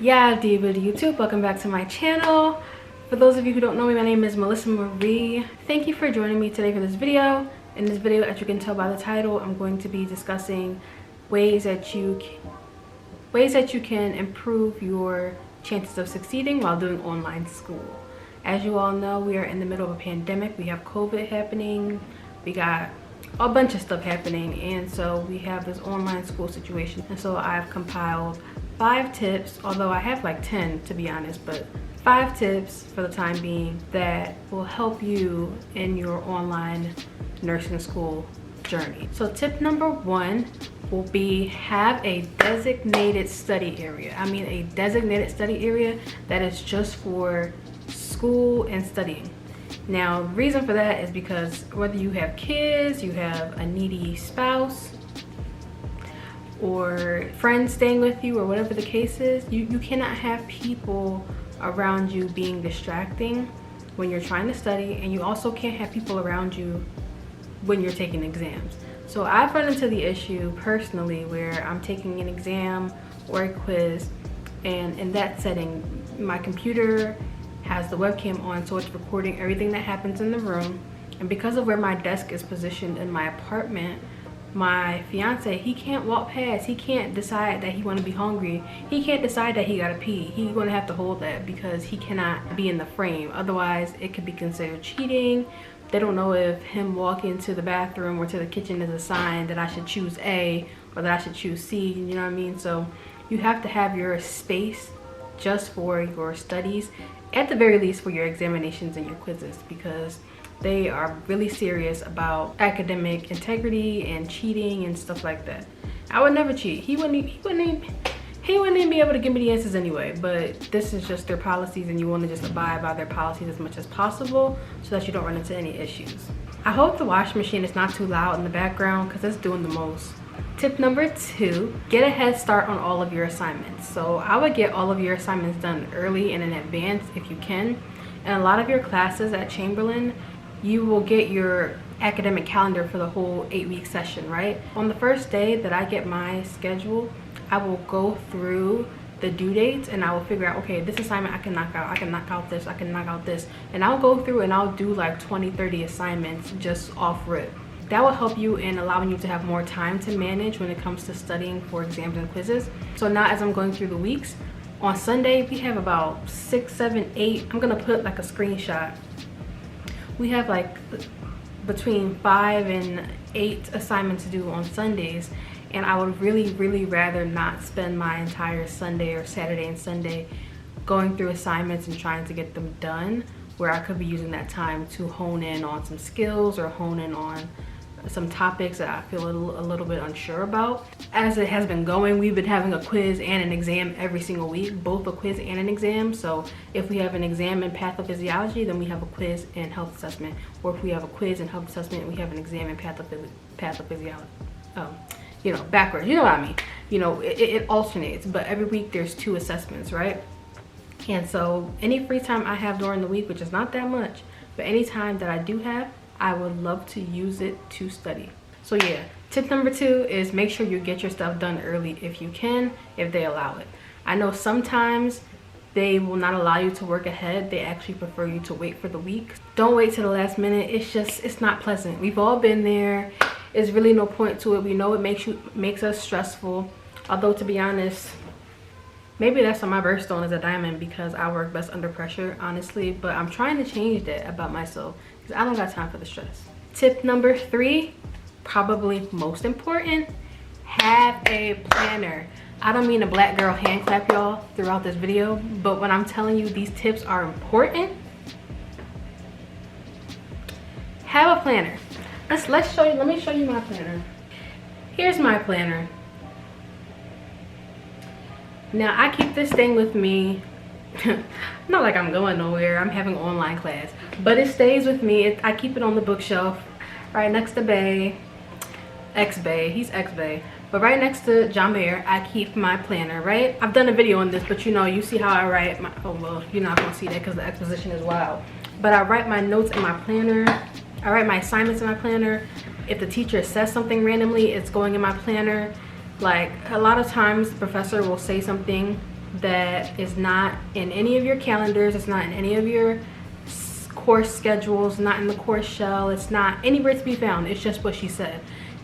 Yeah, Diva to YouTube, welcome back to my channel. For those of you who don't know me, my name is Melissa Marie. Thank you for joining me today for this video. In this video, as you can tell by the title, I'm going to be discussing ways that you can improve your chances of succeeding while doing online school. As you all know, we are in the middle of a pandemic. We have COVID happening. We got a bunch of stuff happening, and so we have this online school situation. And so I've compiled 5 tips, although I have like 10 to be honest, but 5 tips for the time being that will help you in your online nursing school journey. So tip number 1 will be have a designated study area. I mean a designated study area that is just for school and studying. Now, the reason for that is because whether you have kids, you have a needy spouse, or friends staying with you, or whatever the case is, you cannot have people around you being distracting when you're trying to study, and you also can't have people around you when you're taking exams. So I've run into the issue personally where I'm taking an exam or a quiz, and in that setting my computer has the webcam on, so it's recording everything that happens in the room. And because of where my desk is positioned in my apartment, my fiance, he can't walk past, he can't decide that he want to be hungry, he can't decide that he gotta pee. He's gonna have to hold that because he cannot be in the frame. Otherwise it could be considered cheating. They don't know if him walking to the bathroom or to the kitchen is a sign that I should choose A or that I should choose C, you know what I mean? So you have to have your space just for your studies, at the very least for your examinations and your quizzes, because they are really serious about academic integrity and cheating and stuff like that. I would never cheat. He wouldn't even be able to give me the answers anyway, but this is just their policies, and you want to just abide by their policies as much as possible so that you don't run into any issues. I hope the washing machine is not too loud in the background because it's doing the most. Tip number 2, get a head start on all of your assignments. So I would get all of your assignments done early and in advance if you can. And a lot of your classes at Chamberlain, you will get your academic calendar for the whole 8-week session, right? On the first day that I get my schedule, I will go through the due dates and I will figure out, okay, this assignment I can knock out, I can knock out this, I can knock out this. And I'll go through and I'll do like 20-30 assignments just off rip. That will help you in allowing you to have more time to manage when it comes to studying for exams and quizzes. So now as I'm going through the weeks, on Sunday we have about 6, 7, 8. I'm gonna put like a screenshot. We have like between 5 and 8 assignments to do on Sundays, and I would really rather not spend my entire Sunday or Saturday and Sunday going through assignments and trying to get them done, where I could be using that time to hone in on some skills or hone in on some topics that I feel a little bit unsure about. As it has been going, we've been having a quiz and an exam every single week, both a quiz and an exam. So if we have an exam in pathophysiology, then we have a quiz in health assessment. Or if we have a quiz in health assessment, we have an exam in pathophysiology. You know, backwards, you know what I mean? You know, it alternates, but every week there's 2 assessments, right? And so any free time I have during the week, which is not that much, but any time that I do have, I would love to use it to study. So yeah, tip number 2 is make sure you get your stuff done early if you can, if they allow it. I know sometimes they will not allow you to work ahead. They actually prefer you to wait for the week. Don't wait till the last minute. It's not pleasant. We've all been there. There's really no point to it. We know it makes us stressful. Although to be honest, maybe that's why my birthstone is a diamond, because I work best under pressure, honestly. But I'm trying to change that about myself because I don't got time for the stress. Tip number 3, probably most important, have a planner. I don't mean a black girl hand clap y'all throughout this video, but when I'm telling you these tips are important, have a planner. Let me show you my planner. Here's my planner. Now I keep this thing with me. Not like I'm going nowhere, I'm having online class, but it stays with me. I keep it on the bookshelf right next to Bay, ex-Bay, he's ex-Bay. But right next to John Mayer, I keep my planner, right? I've done a video on this, but you know, you see how I write my, oh well, you're not gonna see that because the exposition is wild. But I write my notes in my planner, I write my assignments in my planner, If the teacher says something randomly, it's going in my planner. Like a lot of times the professor will say something that is not in any of your calendars, it's not in any of your course schedules, not in the course shell, it's not anywhere to be found. It's just what she said,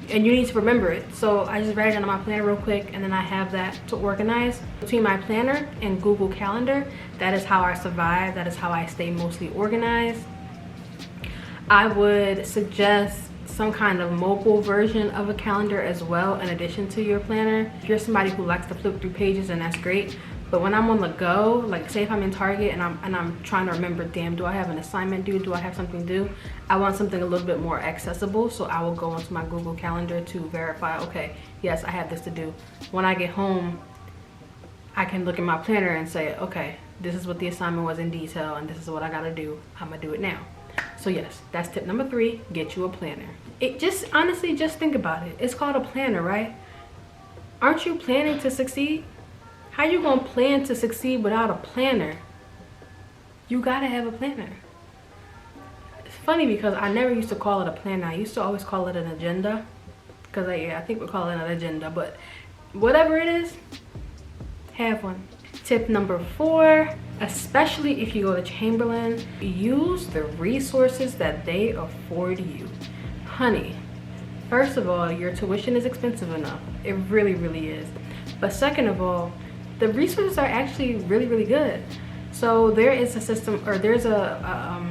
and you need to remember it. So I just write it on my planner real quick, and then I have that to organize. Between my planner and Google Calendar, that is how I survive, that is how I stay mostly organized. I would suggest some kind of mobile version of a calendar as well, in addition to your planner. If you're somebody who likes to flip through pages, then that's great. But when I'm on the go, like say if I'm in Target and I'm trying to remember, damn, do I have an assignment due? Do I have something due? I want something a little bit more accessible, so I will go onto my Google Calendar to verify, okay, yes, I have this to do. When I get home, I can look at my planner and say, okay, this is what the assignment was in detail, and this is what I gotta do. I'm gonna do it now. So yes, that's tip number 3, get you a planner. It just, honestly, just think about it. It's called a planner, right? Aren't you planning to succeed? How you gonna plan to succeed without a planner? You gotta have a planner. It's funny because I never used to call it a planner. I used to always call it an agenda. Because I think we call it an agenda, but whatever it is, have one. Tip number 4, especially if you go to Chamberlain, use the resources that they afford you. Honey, first of all, your tuition is expensive enough. It really, really is. But second of all, the resources are actually really, really good. So there is a system, or there's a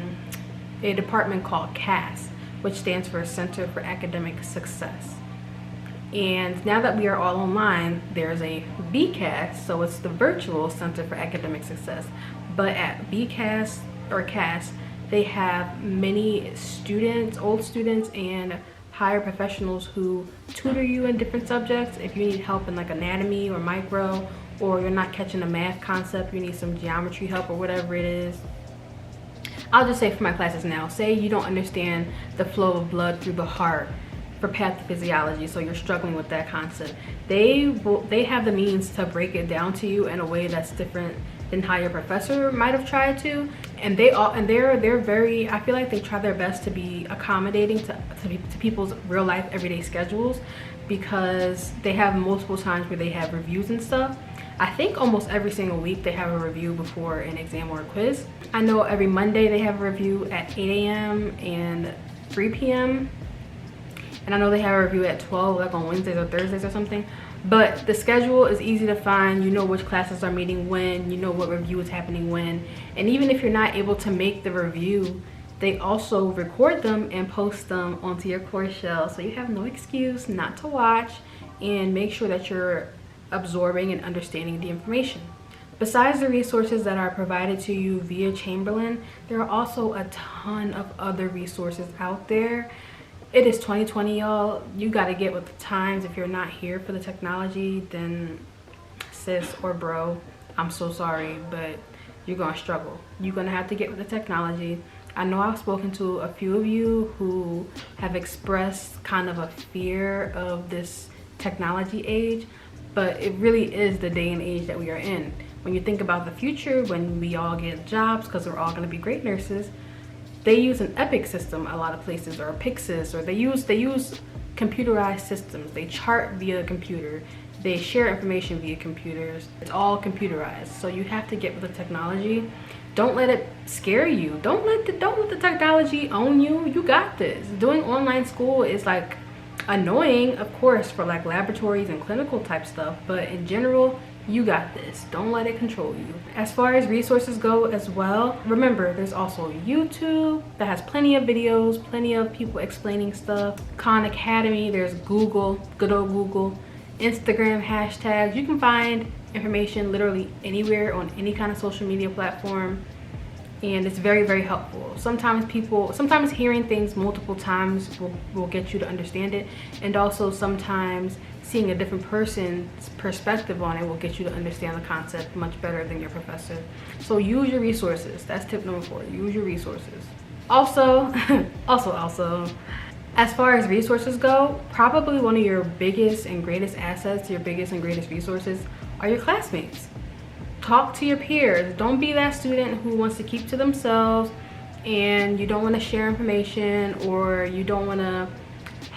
department called CAS, which stands for Center for Academic Success. And now that we are all online, there's a BCAS, so it's the Virtual Center for Academic Success. But at BCAS or CAS, they have many students, old students, and higher professionals who tutor you in different subjects. If you need help in like anatomy or micro, or you're not catching a math concept, you need some geometry help or whatever it is. I'll just say for my classes now, say you don't understand the flow of blood through the heart for pathophysiology, so you're struggling with that concept. They have the means to break it down to you in a way that's different than how your professor might have tried to, and they're very, I feel like they try their best to be accommodating to people's real life everyday schedules, because they have multiple times where they have reviews and stuff. I think almost every single week they have a review before an exam or a quiz. I know every Monday they have a review at 8 a.m. and 3 p.m. And I know they have a review at 12, like on Wednesdays or Thursdays or something. But the schedule is easy to find. You know which classes are meeting when, you know what review is happening when. And even if you're not able to make the review, they also record them and post them onto your course shell. So you have no excuse not to watch, and make sure that you're absorbing and understanding the information. Besides the resources that are provided to you via Chamberlain, there are also a ton of other resources out there. It is 2020, y'all. You gotta get with the times. If you're not here for the technology, then sis or bro, I'm so sorry, but you're gonna struggle. You're gonna have to get with the technology. I know I've spoken to a few of you who have expressed kind of a fear of this technology age, but it really is the day and age that we are in. When you think about the future, when we all get jobs, because we're all gonna be great nurses, they use an Epic system a lot of places, or a Pyxis, or they use computerized systems. They chart via computer, they share information via computers. It's all computerized, so you have to get with the technology. Don't let it scare you. Don't let the technology own you. You got this. Doing online school is like annoying, of course, for like laboratories and clinical type stuff, but in general, you got this. Don't let it control you. As far as resources go as well, remember there's also YouTube that has plenty of videos, plenty of people explaining stuff. Khan Academy, there's Google, good old Google, Instagram hashtags. You can find information literally anywhere on any kind of social media platform, and it's very, very helpful. Sometimes hearing things multiple times will get you to understand it, and also sometimes seeing a different person's perspective on it will get you to understand the concept much better than your professor. So use your resources. That's tip number 4. Use your resources. Also, as far as resources go, probably one of your biggest and greatest assets, your biggest and greatest resources, are your classmates. Talk to your peers. Don't be that student who wants to keep to themselves and you don't want to share information, or you don't want to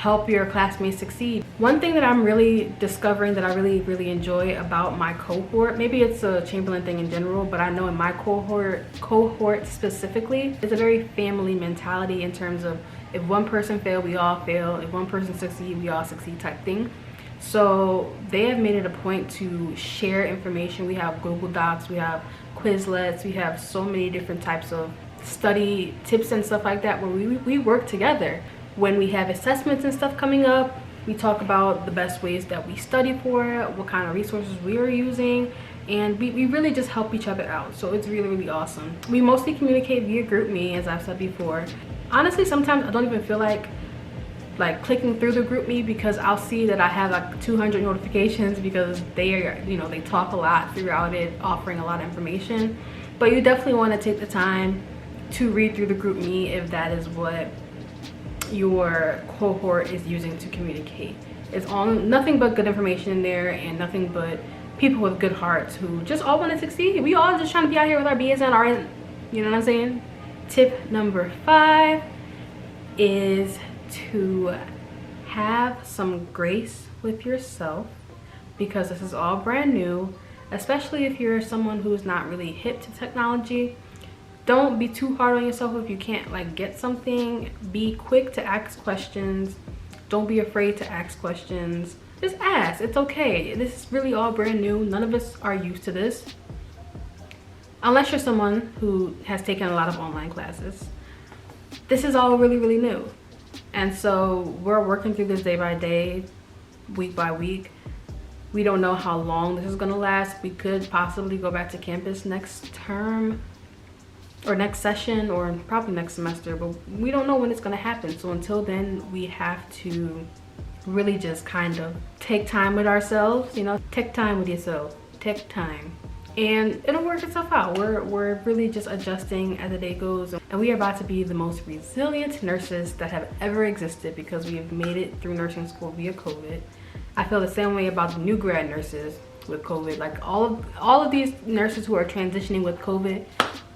help your classmates succeed. One thing that I'm really discovering that I really enjoy about my cohort, maybe it's a Chamberlain thing in general, but I know in my cohort specifically, it's a very family mentality in terms of if one person fail, we all fail. If one person succeed, we all succeed type thing. So they have made it a point to share information. We have Google Docs, we have Quizlets, we have so many different types of study tips and stuff like that where we work together. When we have assessments and stuff coming up, we talk about the best ways that we study for it, what kind of resources we are using, and we really just help each other out. So it's really awesome. We mostly communicate via GroupMe, as I've said before. Honestly, sometimes I don't even feel like clicking through the GroupMe because I'll see that I have like 200 notifications because they are, you know, they talk a lot throughout it, offering a lot of information. But you definitely want to take the time to read through the GroupMe if that is what your cohort is using to communicate. It's all nothing but good information in there, and nothing but people with good hearts who just all want to succeed. We all just trying to be out here with our B's and our, you know what I'm saying? Tip number 5 is to have some grace with yourself, because this is all brand new, especially if you're someone who's not really hip to technology. Don't be too hard on yourself if you can't like get something. Be quick to ask questions. Don't be afraid to ask questions. Just ask. It's okay. This is really all brand new. None of us are used to this, unless you're someone who has taken a lot of online classes. This is all really new, and so we're working through this day by day, week by week. We don't know how long this is gonna last. We could possibly go back to campus next term or next session or probably next semester, but we don't know when it's gonna happen. So until then, we have to really just kind of take time with ourselves, you know, take time with yourself, take time, and it'll work itself out. We're really just adjusting as the day goes, and we are about to be the most resilient nurses that have ever existed because we have made it through nursing school via COVID. I feel the same way about the new grad nurses with COVID. Like all of these nurses who are transitioning with COVID,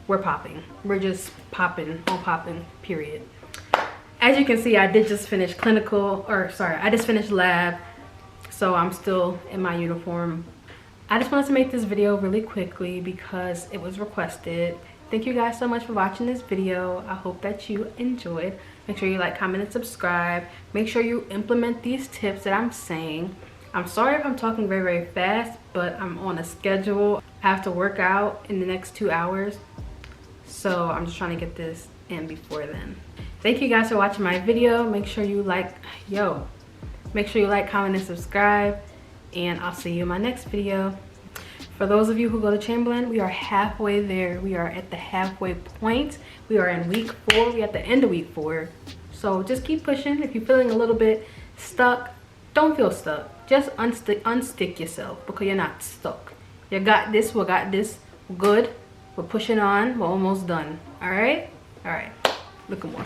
we're popping. We're just popping, all popping, period. As you can see, I did just finish I just finished lab, so I'm still in my uniform. I just wanted to make this video really quickly because it was requested. Thank you guys so much for watching this video. I hope that you enjoyed. Make sure you like, comment, and subscribe. Make sure you implement these tips that I'm saying. I'm sorry if I'm talking very fast, but I'm on a schedule. I have to work out in the next 2 hours, so I'm just trying to get this in before then. Thank you guys for watching my video. Make sure you like, comment, and subscribe, and I'll see you in my next video. For those of you who go to Chamberlain, we are halfway there. We are at the halfway point. We are in week 4. We're at the end of week 4. So just keep pushing. If you're feeling a little bit stuck, don't feel stuck. Just unstick yourself, because you're not stuck. You got this. We got this. We're good. We're pushing on. We're almost done. All right. Look at more.